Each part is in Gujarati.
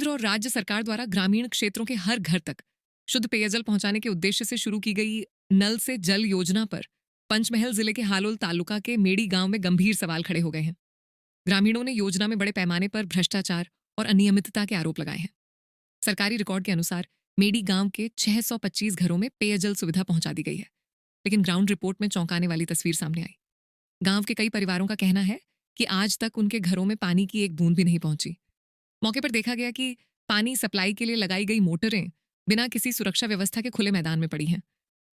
केंद्र और राज्य सरकार द्वारा ग्रामीण क्षेत्रों के हर घर तक शुद्ध पेयजल पहुंचाने के उद्देश्य से शुरू की गई नल से जल योजना पर पंचमहल जिले के हालोल तालुका के मेड़ी गांव में गंभीर सवाल खड़े हो गए हैं। ग्रामीणों ने योजना में बड़े पैमाने पर भ्रष्टाचार और अनियमितता के आरोप लगाए हैं। सरकारी रिकॉर्ड के अनुसार मेड़ी गांव के 625 घरों में पेयजल सुविधा पहुंचा दी गई है, लेकिन ग्राउंड रिपोर्ट में चौंकाने वाली तस्वीर सामने आई। गांव के कई परिवारों का कहना है कि आज तक उनके घरों में पानी की एक बूंद भी नहीं पहुंची। मौके पर देखा गया कि पानी सप्लाई के लिए लगाई गई मोटरें बिना किसी सुरक्षा व्यवस्था के खुले मैदान में पड़ी हैं।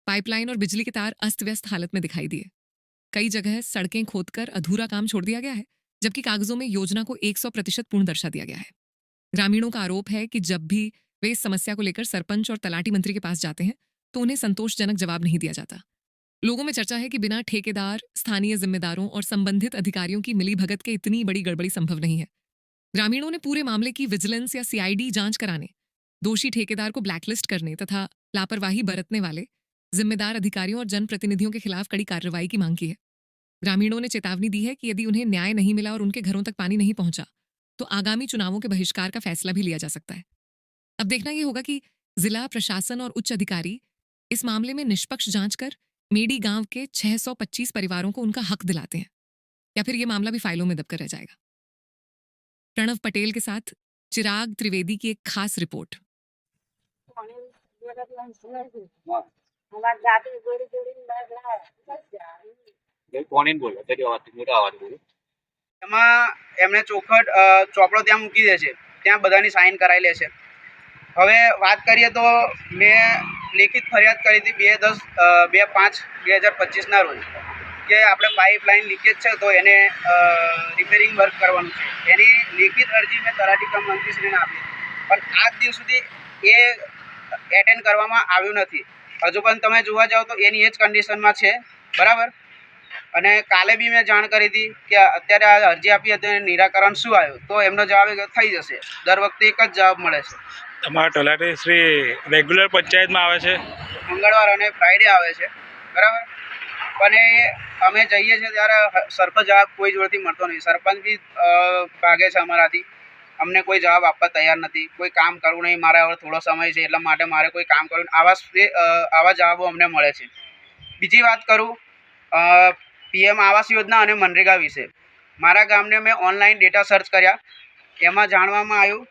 पाइपलाइन और बिजली के तार अस्त व्यस्त हालत में दिखाई दिए। कई जगह सड़कें खोदकर अधूरा काम छोड़ दिया गया है, जबकि कागजों में योजना को 100% पूर्ण दर्शा दिया गया है। ग्रामीणों का आरोप है कि जब भी वे इस समस्या को लेकर सरपंच और तलाटी मंत्री के पास जाते हैं तो उन्हें संतोषजनक जवाब नहीं दिया जाता। लोगों में चर्चा है कि बिना ठेकेदार, स्थानीय जिम्मेदारों और संबंधित अधिकारियों की मिलीभगत के इतनी बड़ी गड़बड़ी संभव नहीं है। ग्रामीणों ने पूरे मामले की विजिलेंस या सीआईडी जांच कराने, दोषी ठेकेदार को ब्लैकलिस्ट करने तथा लापरवाही बरतने वाले जिम्मेदार अधिकारियों और जनप्रतिनिधियों के खिलाफ कड़ी कार्रवाई की मांग की है। ग्रामीणों ने चेतावनी दी है कि यदि उन्हें न्याय नहीं मिला और उनके घरों तक पानी नहीं पहुंचा तो आगामी चुनावों के बहिष्कार का फैसला भी लिया जा सकता है। अब देखना यह होगा कि जिला प्रशासन और उच्च अधिकारी इस मामले में निष्पक्ष जांच कर मेड़ी गांव के 625 परिवारों को उनका हक दिलाते हैं, या फिर यह मामला भी फाइलों में दबकर रह जाएगा। प्रणव पटेल के साथ चिराग त्रिवेदी की एक खास रिपोर्ट। એમણે ચોપડો ત્યાં મૂકી દે છે, ત્યાં બધાની સાઇન કરાવી લે છે। હવે વાત કરીએ તો મેં લેખિત ફરિયાદ કરી હતી 2/5/2025ના રોજ કે આપણે પાઇપલાઇન લીકેજ છે તો એને રિપેરિંગ વર્ક કરવાનું છે। એની લેખિત અરજી મેં તલાટી કમ મંત્રીશ્રીને આપી, પણ આજ દિવસ સુધી એ એટેન્ડ કરવામાં આવ્યું નથી। હજુ પણ તમે જોવા જાઓ તો એની એ જ કન્ડિશનમાં છે, બરાબર। અને કાલે બી મેં જાણ કરી હતી કે અત્યારે આ અરજી આપી હતી નિરાકરણ શું આવ્યું, તો એમનો જવાબ થઈ જશે। દર વખતે એક જ જવાબ મળે છે। તમારા તલાટી શ્રી રેગ્યુલર પંચાયતમાં આવે છે? મંગળવાર અને ફ્રાઈડે આવે છે, બરાબર। પણ એ અમે જઈએ છીએ ત્યારે સરખો જવાબ કોઈ જોડેથી મળતો નથી। સરપંચ બી ભાગે છે અમારાથી, અમને કોઈ જવાબ આપવા તૈયાર નથી। કોઈ કામ કરવું નહીં, મારે હવે થોડો સમય છે એટલા માટે મારે કોઈ કામ કરવું, આવા જવાબો અમને મળે છે। બીજી વાત કરું પીએમ આવાસ યોજના અને મનરેગા વિશે। મારા ગામને મેં ઓનલાઈન ડેટા સર્ચ કર્યા, એમાં જાણવામાં આવ્યું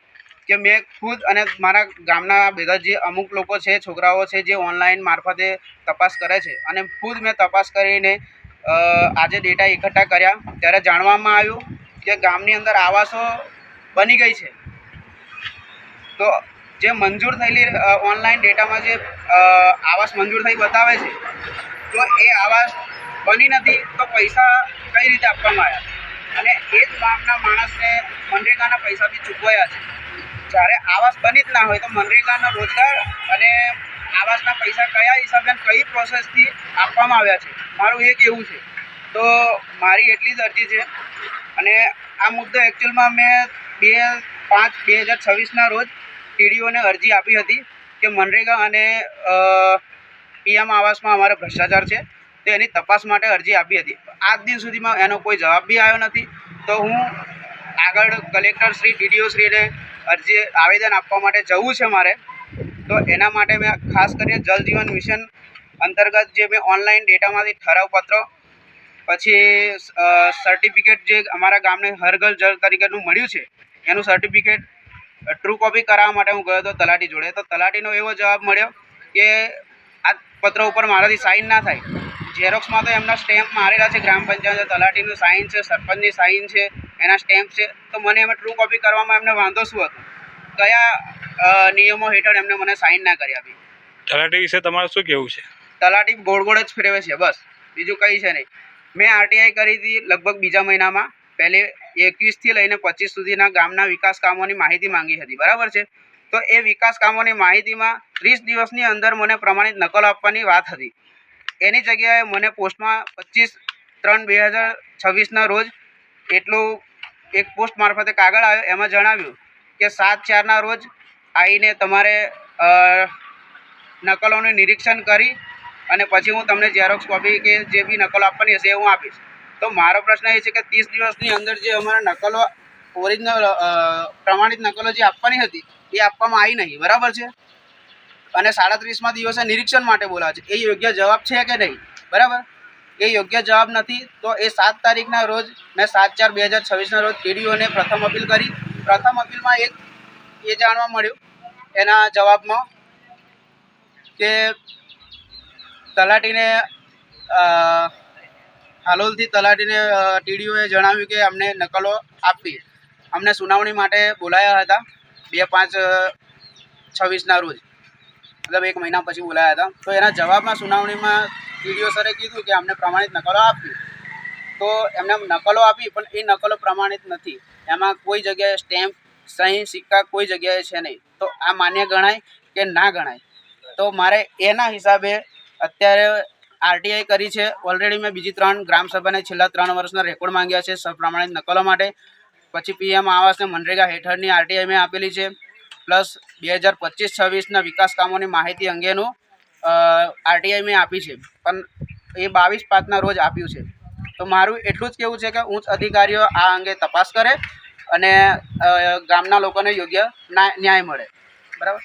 કે મેં ખુદ અને મારા ગામના બધા જે અમુક લોકો છે, છોકરાઓ છે જે ઓનલાઈન મારફતે તપાસ કરે છે, અને ખુદ મેં તપાસ કરીને આજે ડેટા એકઠા કર્યા ત્યારે જાણવામાં આવ્યું કે ગામની અંદર આવાસો બની ગઈ છે। તો જે મંજૂર થયેલી ઓનલાઈન ડેટામાં જે આવાસ મંજૂર થઈ બતાવે છે, તો એ આવાસ બની નથી તો પૈસા કઈ રીતે આપવામાં આવ્યા, અને એ જ ગામના માણસને મનરેગાના પૈસા બી ચૂકવાયા છે। જ્યારે આવાસ બની જ ના હોય તો મનરેગાનો રોજગાર અને આવાસના પૈસા કયા હિસાબે કઈ પ્રોસેસથી આપવામાં આવ્યા છે, મારું એ કહેવું છે। તો મારી એટલી જ અરજી છે। અને આ મુદ્દો એકચ્યુઅલમાં મેં 2/5/2026ના રોજ ટીડીઓને અરજી આપી હતી કે મનરેગા અને પીએમ આવાસમાં અમારે ભ્રષ્ટાચાર છે, તો એની તપાસ માટે અરજી આપી હતી। આજ દિન સુધીમાં એનો કોઈ જવાબ બી આવ્યો નથી। તો હું આગળ કલેક્ટરશ્રી, ડીડીઓશ્રીને અરજી આવેદન આપવા માટે જવું છે મારે। તો એના માટે મેં ખાસ કરીને જલ જીવન મિશન અંતર્ગત જે મેં ઓનલાઈન ડેટામાંથી ઠરાવપત્ર, પછી સર્ટિફિકેટ જે અમારા ગામને હર ઘર જળ તરીકેનું મળ્યું છે એનું સર્ટિફિકેટ ટ્રુ કોપી કરાવવા માટે હું ગયો હતો તલાટી જોડે। તો તલાટીનો એવો જવાબ મળ્યો કે આ પત્ર ઉપર મારાથી સાઇન ના થાય। ઝેરોક્સમાં તો એમના સ્ટેમ્પ મારેલા છે, ગ્રામ પંચાયત તલાટીનું સાઇન છે, સરપંચની સાઇન છે, એના સ્ટેમ્પ છે। તો મને એમાં ટ્રુ કોપી કરવામાં એમને વાંધો શું હતો? કયા નિયમો હેઠળ એમને મને સાઇન ના કરી આપી? તલાટી વિશે તમારું શું કહેવું છે? તલાટી ગોળ ગોળ જ ફેરવે છે, બસ, બીજું કંઈ છે નહીં। મેં આરટીઆઈ કરી હતી લગભગ બીજા મહિનામાં, પહેલે 21થી લઈને 25 સુધીના ગામના વિકાસ કામોની માહિતી માંગી હતી, બરાબર છે। તો એ વિકાસ કામોની માહિતીમાં 30 દિવસની અંદર મને પ્રમાણિત નકલ આપવાની વાત હતી, એની જગ્યાએ મને પોસ્ટમાં 25/3/2026ના રોજ એટલું એક પોસ્ટ મારફતે કાગળ આવ્યો, એમાં જણાવ્યું કે 7/4ના રોજ આવીને તમારે નકલોનું નિરીક્ષણ કરી અને પછી હું તમને ઝેરોક્સ કોપી કે જે બી નકલો આપવાની હશે એ હું આપીશ। તો મારો પ્રશ્ન એ છે કે 30 દિવસની અંદર જે અમારા નકલો ઓરિજિનલ પ્રમાણિત નકલો જે આપવાની હતી એ આપવામાં આવી નહીં, બરાબર છે. અને 37માં દિવસે નિરીક્ષણ માટે બોલાવે છે, એ યોગ્ય જવાબ છે કે નહીં? બરાબર, એ યોગ્ય જવાબ નથી. તો એ 7 તારીખના રોજ મેં 7/4/2026ના રોજ ટીડીઓને પ્રથમ અપીલ કરી. પ્રથમ અપીલમાં એ જાણવા મળ્યું એના જવાબમાં કે તલાટીને હાલોલથી તલાટીને ટીડીઓએ જણાવ્યું કે અમને નકલો આપવી. અમને સુનાવણી માટે બોલાયા હતા 2/5/26ના રોજ, મતલબ 1 મહિના પછી બોલાયા હતા. તો એના જવાબમાં સુનાવણીમાં ટીડીઓ સરે કીધું કે અમને પ્રમાણિત નકલો આપવી. તો એમને નકલો આપી, પણ એ નકલો પ્રમાણિત નથી. એમાં કોઈ જગ્યાએ સ્ટેમ્પ, સહી, સિક્કા કોઈ જગ્યાએ છે નહીં. તો આ માન્ય ગણાય કે ના ગણાય? તો મારે એના હિસાબે અત્યારે આરટીઆઈ કરી છે. ઓલરેડી મેં બીજી 3 ગ્રામસભાને છેલ્લા 3 વર્ષના રેકોર્ડ માંગ્યા છે સપ્રમાણિત નકલો માટે. પછી પીએમ આવાસ ને મનરેગા હેઠળની આરટીઆઈ મેં આપેલી છે. પ્લસ 2025-26ના વિકાસ કામોની માહિતી અંગેનું આરટીઆઈ મેં આપી છે, પણ એ 22/5ના રોજ આપ્યું છે. તો મારું એટલું જ કહેવું છે કે ઉચ્ચ અધિકારીઓ આ અંગે તપાસ કરે અને ગામના લોકોને યોગ્ય ન્યાય મળે. બરાબર.